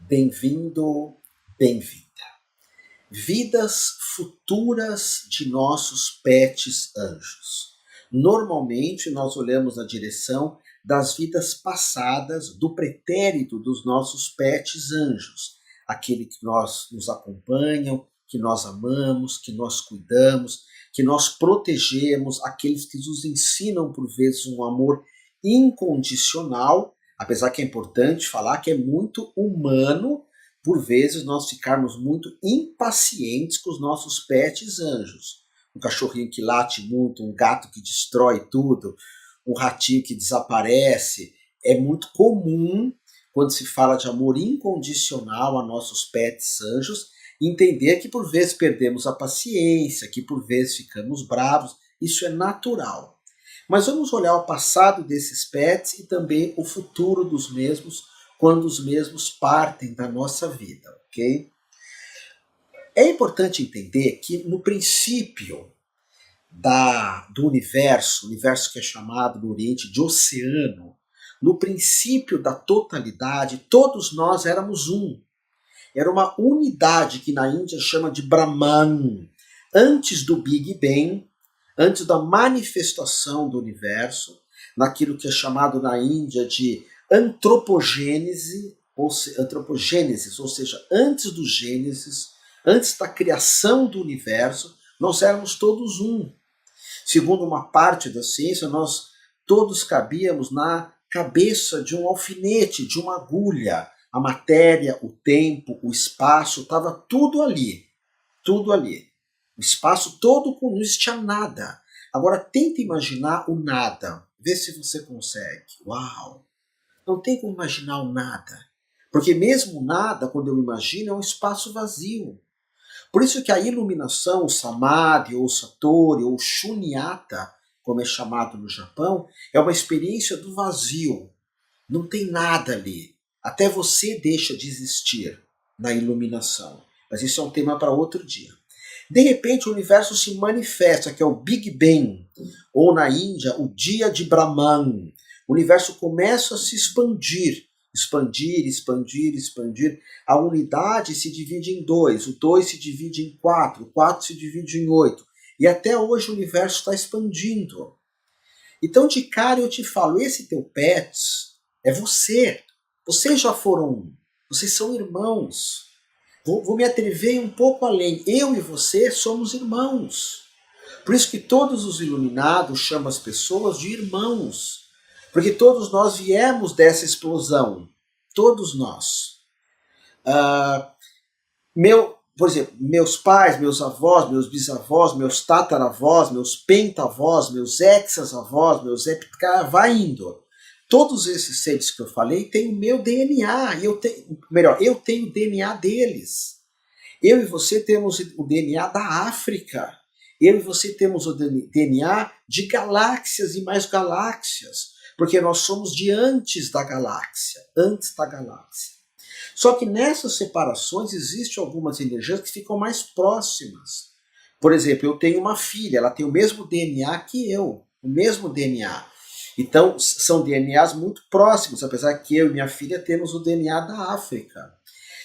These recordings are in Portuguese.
Bem-vindo, bem-vinda. Vidas futuras de nossos pets anjos. Normalmente nós olhamos na direção das vidas passadas, do pretérito dos nossos pets anjos, aquele que nos acompanham, que nós amamos, que nós cuidamos, que nós protegemos, aqueles que nos ensinam por vezes um amor incondicional. Apesar que é importante falar que é muito humano, por vezes, nós ficarmos muito impacientes com os nossos pets anjos. Um cachorrinho que late muito, um gato que destrói tudo, um ratinho que desaparece. É muito comum, quando se fala de amor incondicional a nossos pets anjos, entender que por vezes perdemos a paciência, que por vezes ficamos bravos. Isso é natural. Mas vamos olhar o passado desses pets e também o futuro dos mesmos, quando os mesmos partem da nossa vida, ok? É importante entender que no princípio do universo que é chamado no Oriente de oceano, no princípio da totalidade, todos nós éramos um. Era uma unidade que na Índia chama de Brahman. Antes do Big Bang, antes da manifestação do universo, naquilo que é chamado na Índia de antropogênese, ou seja, antes do Gênesis, antes da criação do universo, nós éramos todos um. Segundo uma parte da ciência, nós todos cabíamos na cabeça de um alfinete, de uma agulha. A matéria, o tempo, o espaço, estava tudo ali. Tudo ali. O espaço todo, não existia nada. Agora tenta imaginar o nada. Vê se você consegue. Uau! Não tem como imaginar o nada. Porque mesmo o nada, quando eu imagino, é um espaço vazio. Por isso que a iluminação, o Samadhi, ou Satori, ou Shunyata, como é chamado no Japão, é uma experiência do vazio. Não tem nada ali. Até você deixa de existir na iluminação. Mas isso é um tema para outro dia. De repente o universo se manifesta, que é o Big Bang, ou na Índia, o dia de Brahman. O universo começa a se expandir. Expandir. A unidade se divide em 2, o 2 se divide em 4, o 4 se divide em 8. E até hoje o universo está expandindo. Então de cara eu te falo, esse teu pet é você. Vocês já foram um. Vocês são irmãos. Vou me atrever um pouco além. Eu e você somos irmãos. Por isso que todos os iluminados chamam as pessoas de irmãos. Porque todos nós viemos dessa explosão. Todos nós. Por exemplo, meus pais, meus avós, meus bisavós, meus tataravós, meus pentavós, meus exavós, meus vai indo. Todos esses seres que eu falei têm o meu DNA. Eu tenho o DNA deles. Eu e você temos o DNA da África. Eu e você temos o DNA de galáxias e mais galáxias. Porque nós somos de antes da galáxia. Só que nessas separações existem algumas energias que ficam mais próximas. Por exemplo, eu tenho uma filha, ela tem o mesmo DNA que eu. O mesmo DNA. Então, são DNAs muito próximos, apesar que eu e minha filha temos o DNA da África.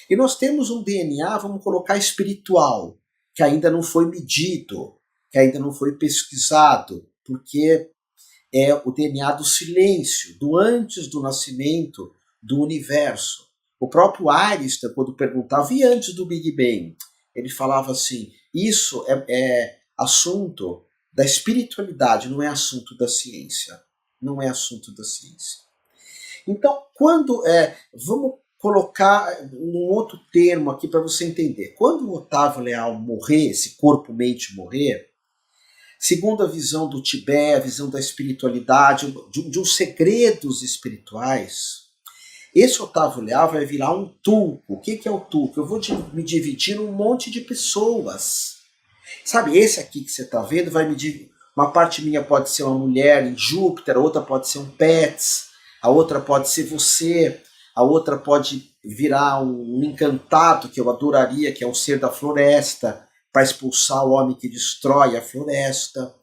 E nós temos um DNA, vamos colocar espiritual, que ainda não foi medido, que ainda não foi pesquisado, porque é o DNA do silêncio, do antes do nascimento do universo. O próprio Einstein, quando perguntava, e antes do Big Bang? Ele falava assim, isso é assunto da espiritualidade, não é assunto da ciência. Não é assunto da ciência. Então, vamos colocar um outro termo aqui para você entender. Quando o Otávio Leal morrer, esse corpo-mente morrer, segundo a visão do Tibete, a visão da espiritualidade, de uns segredos espirituais, esse Otávio Leal vai virar um tulco. O que é o tulco? Eu vou me dividir num monte de pessoas. Sabe, esse aqui que você está vendo vai me dividir. Uma parte minha pode ser uma mulher em Júpiter, a outra pode ser um pets, a outra pode ser você, a outra pode virar um encantado que eu adoraria, que é um ser da floresta, para expulsar o homem que destrói a floresta.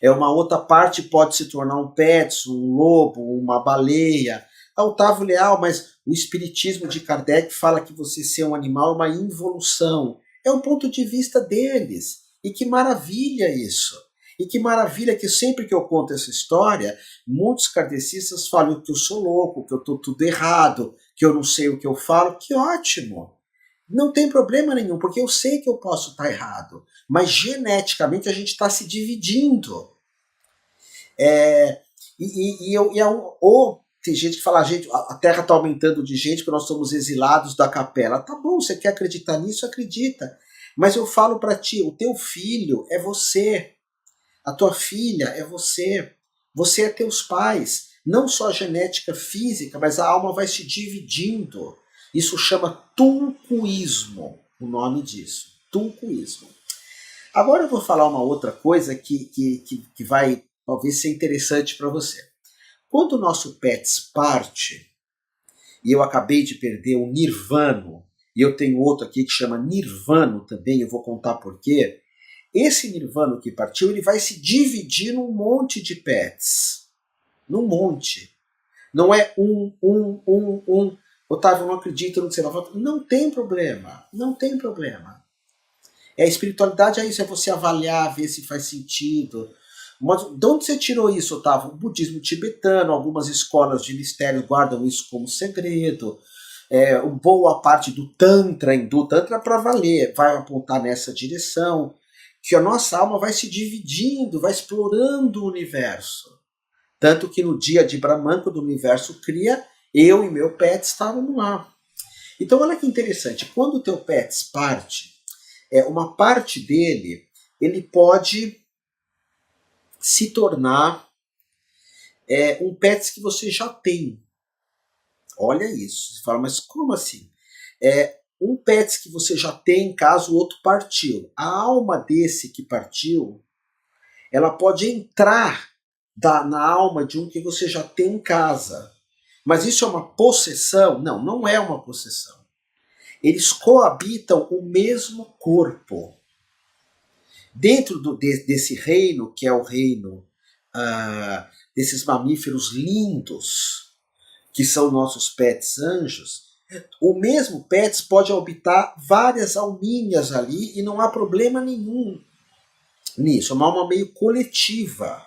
Uma outra parte pode se tornar um pets, um lobo, uma baleia, Ah, Otávio Leal, mas o espiritismo de Kardec fala que você ser um animal é uma involução. É um ponto de vista deles. E que maravilha isso. E que maravilha que sempre que eu conto essa história, muitos kardecistas falam que eu sou louco, que eu estou tudo errado, que eu não sei o que eu falo. Que ótimo! Não tem problema nenhum, porque eu sei que eu posso estar errado. Mas geneticamente a gente está se dividindo. É, ou tem gente que fala, gente, a Terra está aumentando de gente porque nós somos exilados da capela. Tá bom, você quer acreditar nisso? Acredita. Mas eu falo para ti, o teu filho é você. A tua filha é você. Você é teus pais. Não só a genética física, mas a alma vai se dividindo. Isso chama tulcuísmo, o nome disso. Tulcuísmo. Agora eu vou falar uma outra coisa que vai talvez ser interessante para você. Quando o nosso PETS parte, e eu acabei de perder o Nirvano, e eu tenho outro aqui que chama Nirvano também, eu vou contar por quê. Esse Nirvano que partiu, ele vai se dividir num monte de PETs. Num monte. Não é um. Otávio, eu não acredito no que você vai falar. Não tem problema. Não tem problema. A espiritualidade é isso, é você avaliar, ver se faz sentido. Mas de onde você tirou isso, Otávio? O budismo tibetano, algumas escolas de mistérios guardam isso como segredo. Boa parte do Tantra, hindu, Tantra para valer, vai apontar nessa direção. Que a nossa alma vai se dividindo, vai explorando o universo. Tanto que no dia de Brahman, quando o universo cria, eu e meu pet estávamos lá. Então olha que interessante, quando o teu pet parte, uma parte dele, ele pode se tornar um pet que você já tem. Olha isso. Você fala, mas como assim? Um pet que você já tem caso o outro partiu. A alma desse que partiu, ela pode entrar na alma de um que você já tem em casa. Mas isso é uma possessão? Não, não é uma possessão. Eles coabitam o mesmo corpo. Dentro desse reino, que é o reino desses mamíferos lindos, que são nossos pets anjos, o mesmo pets pode habitar várias alminhas ali e não há problema nenhum nisso. É uma alma meio coletiva.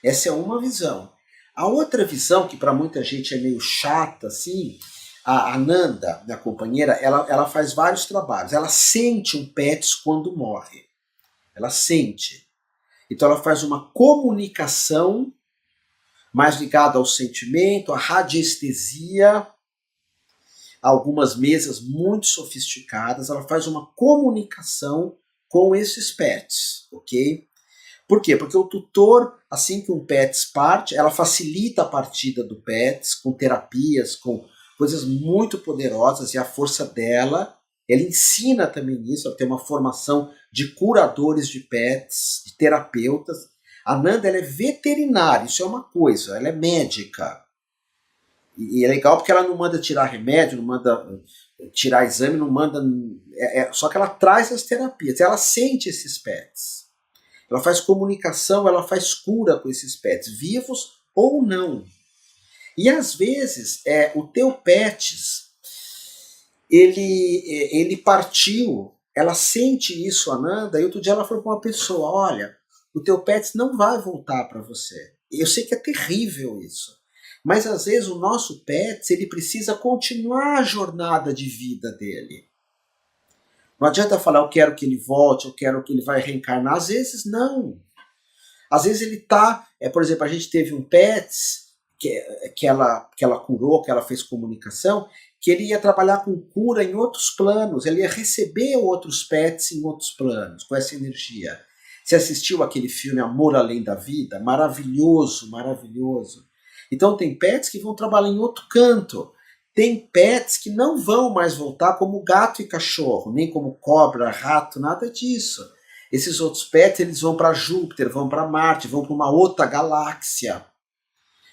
Essa é uma visão. A outra visão, que para muita gente é meio chata, assim, a Nanda, minha companheira, ela faz vários trabalhos. Ela sente um pets quando morre. Ela sente. Então ela faz uma comunicação mais ligada ao sentimento, à radiestesia, algumas mesas muito sofisticadas. Ela faz uma comunicação com esses pets, ok? Por quê? Porque o tutor, assim que um PETS parte, ela facilita a partida do PETS com terapias, com coisas muito poderosas, e a força dela, ela ensina também isso, ela tem uma formação de curadores de PETS, de terapeutas. A Nanda, ela é veterinária, isso é uma coisa, ela é médica. E é legal porque ela não manda tirar remédio, não manda tirar exame, não manda... só que ela traz as terapias, ela sente esses PETs. Ela faz comunicação, ela faz cura com esses pets, vivos ou não. E às vezes o teu pets, ele partiu, ela sente isso, Ananda, e outro dia ela falou para uma pessoa, olha, o teu pets não vai voltar para você. Eu sei que é terrível isso. Mas às vezes o nosso pets, ele precisa continuar a jornada de vida dele. Não adianta falar, eu quero que ele volte, eu quero que ele vai reencarnar. Às vezes, não. Às vezes ele está... por exemplo, a gente teve um PETS que ela curou, que ela fez comunicação, que ele ia trabalhar com cura em outros planos. Ele ia receber outros PETS em outros planos, com essa energia. Você assistiu aquele filme Amor Além da Vida? Maravilhoso, maravilhoso. Então tem PETs que vão trabalhar em outro canto. Tem pets que não vão mais voltar como gato e cachorro, nem como cobra, rato, nada disso. Esses outros pets, eles vão para Júpiter, vão para Marte, vão para uma outra galáxia.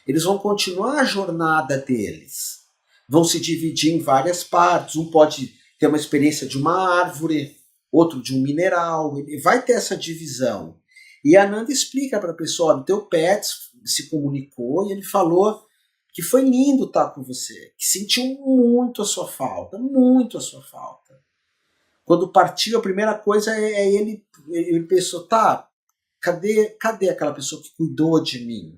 Eles vão continuar a jornada deles. Vão se dividir em várias partes. Um pode ter uma experiência de uma árvore, outro de um mineral. Ele vai ter essa divisão. E a Nanda explica para a pessoa, o teu pet se comunicou e ele falou que foi lindo estar com você, que sentiu muito a sua falta, muito a sua falta. Quando partiu, a primeira coisa é ele pensou, tá, cadê aquela pessoa que cuidou de mim?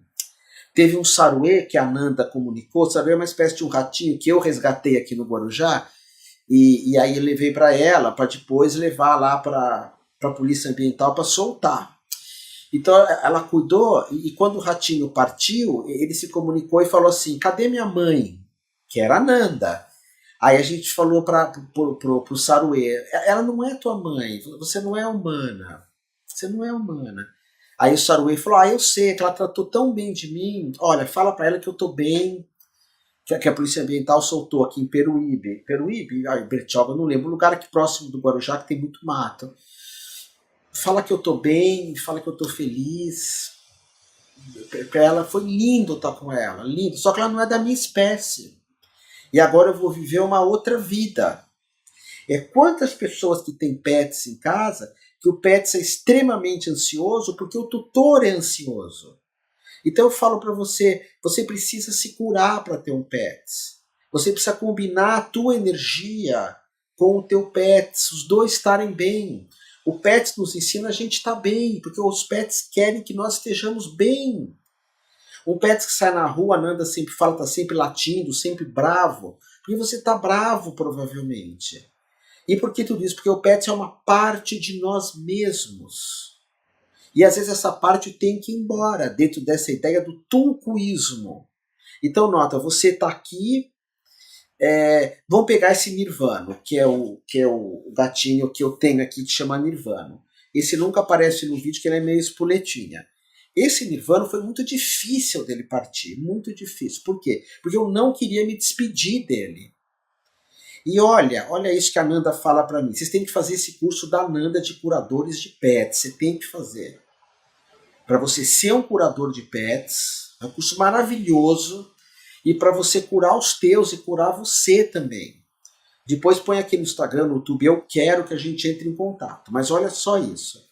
Teve um saruê que a Nanda comunicou, saruê é uma espécie de um ratinho que eu resgatei aqui no Guarujá, e aí eu levei para ela, para depois levar lá para a polícia ambiental para soltar. Então ela cuidou, e quando o ratinho partiu, ele se comunicou e falou assim, cadê minha mãe? Que era a Nanda. Aí a gente falou pro Saruê, ela não é tua mãe, você não é humana. Você não é humana. Aí o Saruê falou, eu sei, que ela tratou tão bem de mim. Olha, fala pra ela que eu tô bem, que a Polícia Ambiental soltou aqui em Peruíbe. Peruíbe? Bertioga, eu não lembro. Um lugar aqui próximo do Guarujá que tem muito mato. Fala que eu tô bem, fala que eu tô feliz. Pra ela foi lindo estar com ela, lindo. Só que ela não é da minha espécie. E agora eu vou viver uma outra vida. Quantas pessoas que têm pets em casa, que o pet é extremamente ansioso porque o tutor é ansioso. Então eu falo para você, você precisa se curar para ter um pet. Você precisa combinar a tua energia com o teu pet, os dois estarem bem. O pet nos ensina a gente estar bem, porque os pets querem que nós estejamos bem. Um pet que sai na rua, anda sempre, fala, tá sempre latindo, sempre bravo, porque você tá bravo, provavelmente. E por que tudo isso? Porque o pet é uma parte de nós mesmos. E às vezes essa parte tem que ir embora, dentro dessa ideia do tulcoísmo. Então, nota, você tá aqui, vamos pegar esse Nirvana, que é o gatinho que eu tenho aqui que chama Nirvana. Esse nunca aparece no vídeo, que ele é meio espoletinha. Esse Nirvana foi muito difícil dele partir, muito difícil. Por quê? Porque eu não queria me despedir dele. E olha isso que a Nanda fala para mim. Vocês têm que fazer esse curso da Nanda de curadores de pets. Você tem que fazer. Para você ser um curador de pets, é um curso maravilhoso. E para você curar os teus e curar você também. Depois põe aqui no Instagram, no YouTube, eu quero que a gente entre em contato. Mas olha só isso.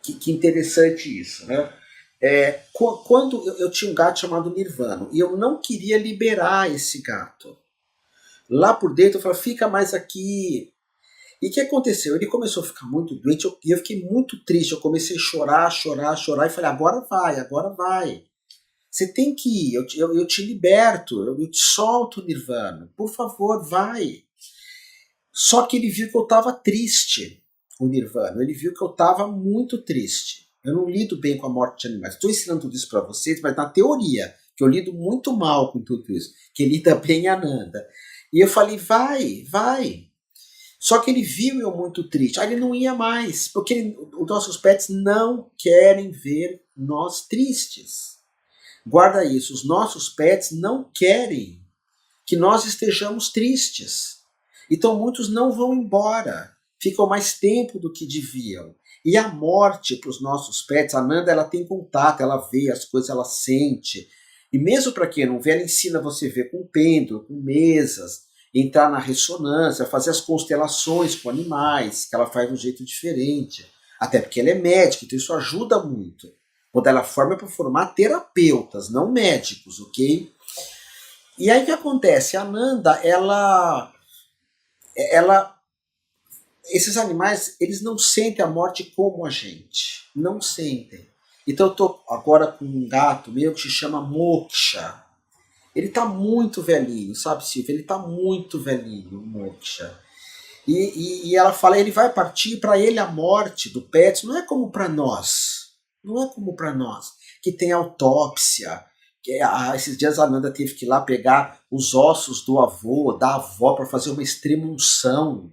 Que interessante isso, né? Quando eu tinha um gato chamado Nirvana e eu não queria liberar esse gato. Lá por dentro eu falei, fica mais aqui. E o que aconteceu? Ele começou a ficar muito doente e eu fiquei muito triste. Eu comecei a chorar e falei, agora vai. Você tem que ir, eu te liberto, eu te solto, Nirvana. Por favor, vai. Só que ele viu que eu estava triste, o Nirvana. Ele viu que eu estava muito triste. Eu não lido bem com a morte de animais. Estou ensinando tudo isso para vocês, mas na teoria, que eu lido muito mal com tudo isso. Que lida bem a Nanda. E eu falei, vai. Só que ele viu eu muito triste. Aí ele não ia mais, porque os nossos pets não querem ver nós tristes. Guarda isso, os nossos pets não querem que nós estejamos tristes. Então muitos não vão embora, ficam mais tempo do que deviam. E a morte para os nossos pets, a Nanda ela tem contato, ela vê as coisas, ela sente. E mesmo para quem não vê, ela ensina você a ver com pêndulo, com mesas, entrar na ressonância, fazer as constelações com animais, que ela faz de um jeito diferente. Até porque ela é médica, então isso ajuda muito. Quando ela forma é para formar terapeutas, não médicos, ok? E aí o que acontece? A Nanda, esses animais, eles não sentem a morte como a gente. Não sentem. Então eu tô agora com um gato meu que se chama Moksha. Ele tá muito velhinho, sabe, Silvia? Ele tá muito velhinho, o Moksha. E ela fala, ele vai partir, para ele a morte do pet não é como para nós. Não é como para nós, que tem autópsia. Esses dias a Nanda teve que ir lá pegar os ossos do avô, da avó, para fazer uma extrema-unção.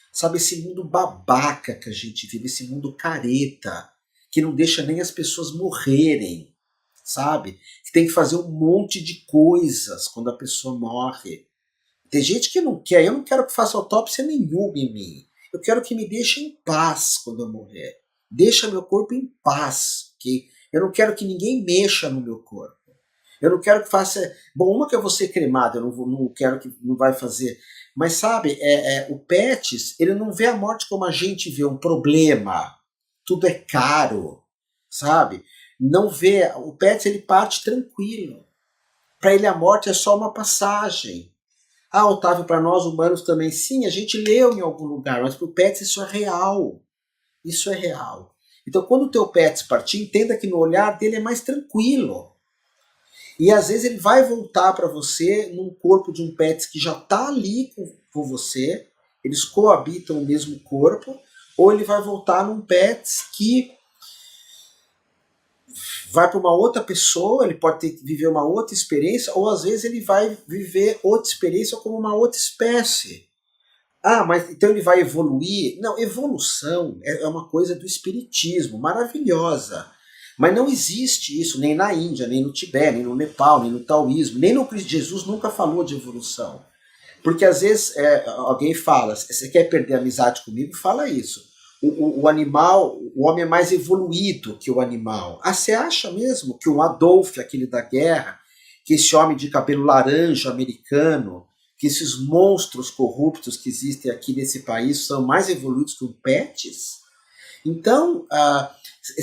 Sabe, esse mundo babaca que a gente vive, esse mundo careta, que não deixa nem as pessoas morrerem, sabe? Que tem que fazer um monte de coisas quando a pessoa morre. Tem gente que não quer, eu não quero que faça autópsia nenhuma em mim. Eu quero que me deixe em paz quando eu morrer. Deixa meu corpo em paz, ok? Eu não quero que ninguém mexa no meu corpo. Eu não quero que faça... Bom, uma que eu vou ser cremado, eu não quero que não vai fazer. Mas sabe, o Pets, ele não vê a morte como a gente vê, um problema. Tudo é caro, sabe? não vê, o pet ele parte tranquilo. Para ele a morte é só uma passagem. Ah, Otávio, para nós humanos também, sim, a gente leu em algum lugar, mas para o pet isso é real. Isso é real. Então, quando o teu pet partir, entenda que no olhar dele é mais tranquilo. E às vezes ele vai voltar para você num corpo de um pet que já está ali com você, eles coabitam o mesmo corpo, ou ele vai voltar num pet que vai para uma outra pessoa, ele pode viver uma outra experiência, ou às vezes ele vai viver outra experiência como uma outra espécie. Ah, mas então ele vai evoluir? Não, evolução é uma coisa do espiritismo, maravilhosa. Mas não existe isso nem na Índia, nem no Tibete, nem no Nepal, nem no taoísmo, nem no Cristo. Jesus nunca falou de evolução. Porque às vezes alguém fala, você quer perder a amizade comigo? Fala isso. O animal, o homem é mais evoluído que o animal. Ah, você acha mesmo que o Adolf, aquele da guerra, que esse homem de cabelo laranja americano, que esses monstros corruptos que existem aqui nesse país são mais evoluídos que os pets? Então,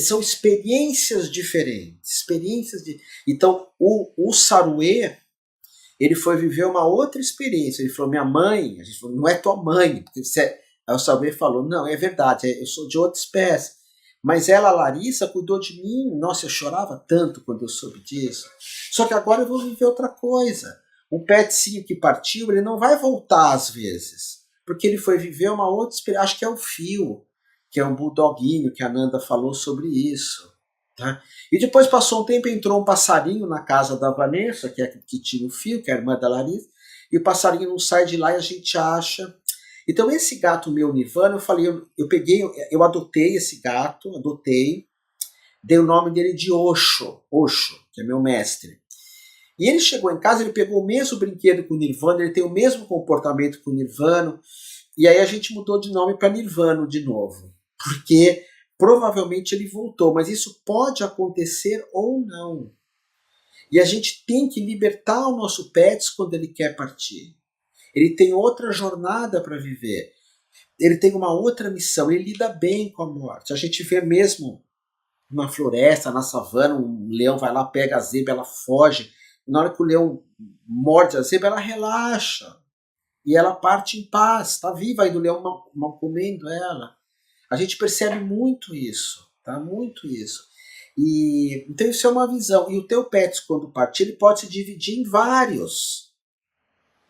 são experiências diferentes. Então, o Saruê, ele foi viver uma outra experiência. Ele falou, minha mãe, a gente falou, não é tua mãe, porque você... Aí o Saruê falou, não, é verdade, eu sou de outra espécie. Mas ela, a Larissa, cuidou de mim. Nossa, eu chorava tanto quando eu soube disso. Só que agora eu vou viver outra coisa. O petzinho que partiu, ele não vai voltar às vezes, porque ele foi viver uma outra experiência. Acho que é o Fio, que é um bulldoguinho, que a Nanda falou sobre isso. Tá? E depois passou um tempo, entrou um passarinho na casa da Vanessa, que tinha o Fio, que é a irmã da Larissa, e o passarinho não sai de lá e a gente acha. Então esse gato meu, Nirvana, eu falei, eu adotei esse gato, dei o nome dele de Osho, que é meu mestre. E ele chegou em casa, ele pegou o mesmo brinquedo que o Nirvana, ele tem o mesmo comportamento que o Nirvana, e aí a gente mudou de nome para Nirvana de novo, porque provavelmente ele voltou, mas isso pode acontecer ou não. E a gente tem que libertar o nosso pet quando ele quer partir. Ele tem outra jornada para viver. Ele tem uma outra missão. Ele lida bem com a morte. A gente vê mesmo na floresta, na savana, um leão vai lá, pega a zebra, ela foge. Na hora que o leão morde a zebra, ela relaxa. E ela parte em paz. Está viva ainda, o leão mal comendo ela. A gente percebe muito isso. Tá? Muito isso. Então isso é uma visão. E o teu pet, quando partir, ele pode se dividir em vários.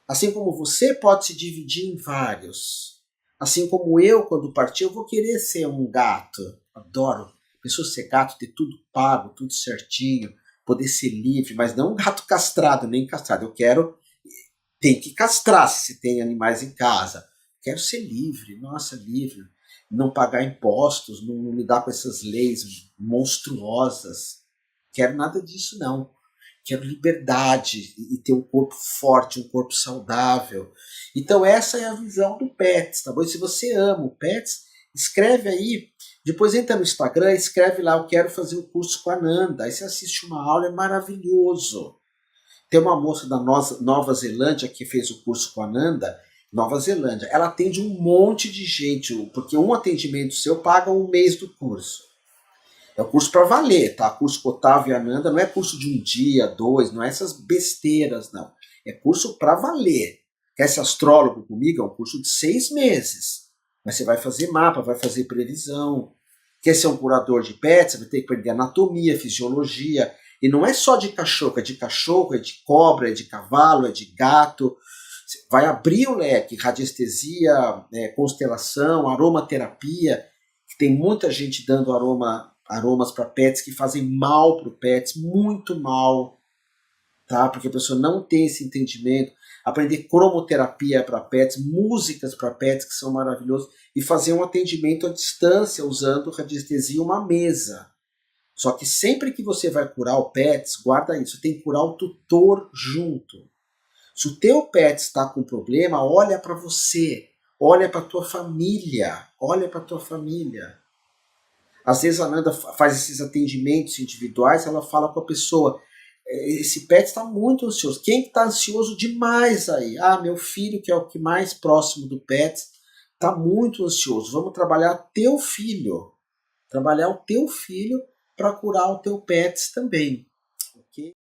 Assim como você pode se dividir em vários. Assim como eu, quando partir, eu vou querer ser um gato. Adoro. Pessoa ser gato, ter tudo pago, tudo certinho, poder ser livre, mas não um gato castrado, nem castrado. Eu quero. Tem que castrar se tem animais em casa. Quero ser livre, nossa, livre. Não pagar impostos, não lidar com essas leis monstruosas. Quero nada disso, não. Quero liberdade e ter um corpo forte, um corpo saudável. Então essa é a visão do Pets, tá bom? E se você ama o Pets, escreve aí, depois entra no Instagram, escreve lá, eu quero fazer o curso com a Nanda. Aí você assiste uma aula, é maravilhoso. Tem uma moça da Nova Zelândia que fez o curso com a Nanda, Nova Zelândia. Ela atende um monte de gente, porque um atendimento seu paga um mês do curso. É um curso para valer, tá? Curso com Otávio e Ananda não é curso de um dia, dois, não é essas besteiras, não. É curso para valer. Quer ser astrólogo comigo? É um curso de 6 meses. Mas você vai fazer mapa, vai fazer previsão. Quer ser um curador de pets? Você vai ter que aprender anatomia, fisiologia. E não é só de cachorro, é de cobra, é de cavalo, é de gato. Você vai abrir o leque, radiestesia, constelação, aromaterapia. Tem muita gente dando aromas para pets que fazem mal para o pets, muito mal, tá? Porque a pessoa não tem esse entendimento. Aprender cromoterapia para pets, músicas para pets que são maravilhosas e fazer um atendimento à distância usando radiestesia e uma mesa. Só que sempre que você vai curar o pets, guarda isso, tem que curar o tutor junto. Se o teu pet está com problema, olha para você, olha para tua família, olha para tua família. Às vezes a Nanda faz esses atendimentos individuais, ela fala com a pessoa, esse pet está muito ansioso. Quem está ansioso demais aí? Ah, meu filho, que é o que mais próximo do pet, está muito ansioso. Vamos trabalhar teu filho. Trabalhar o teu filho para curar o teu pets também. Ok?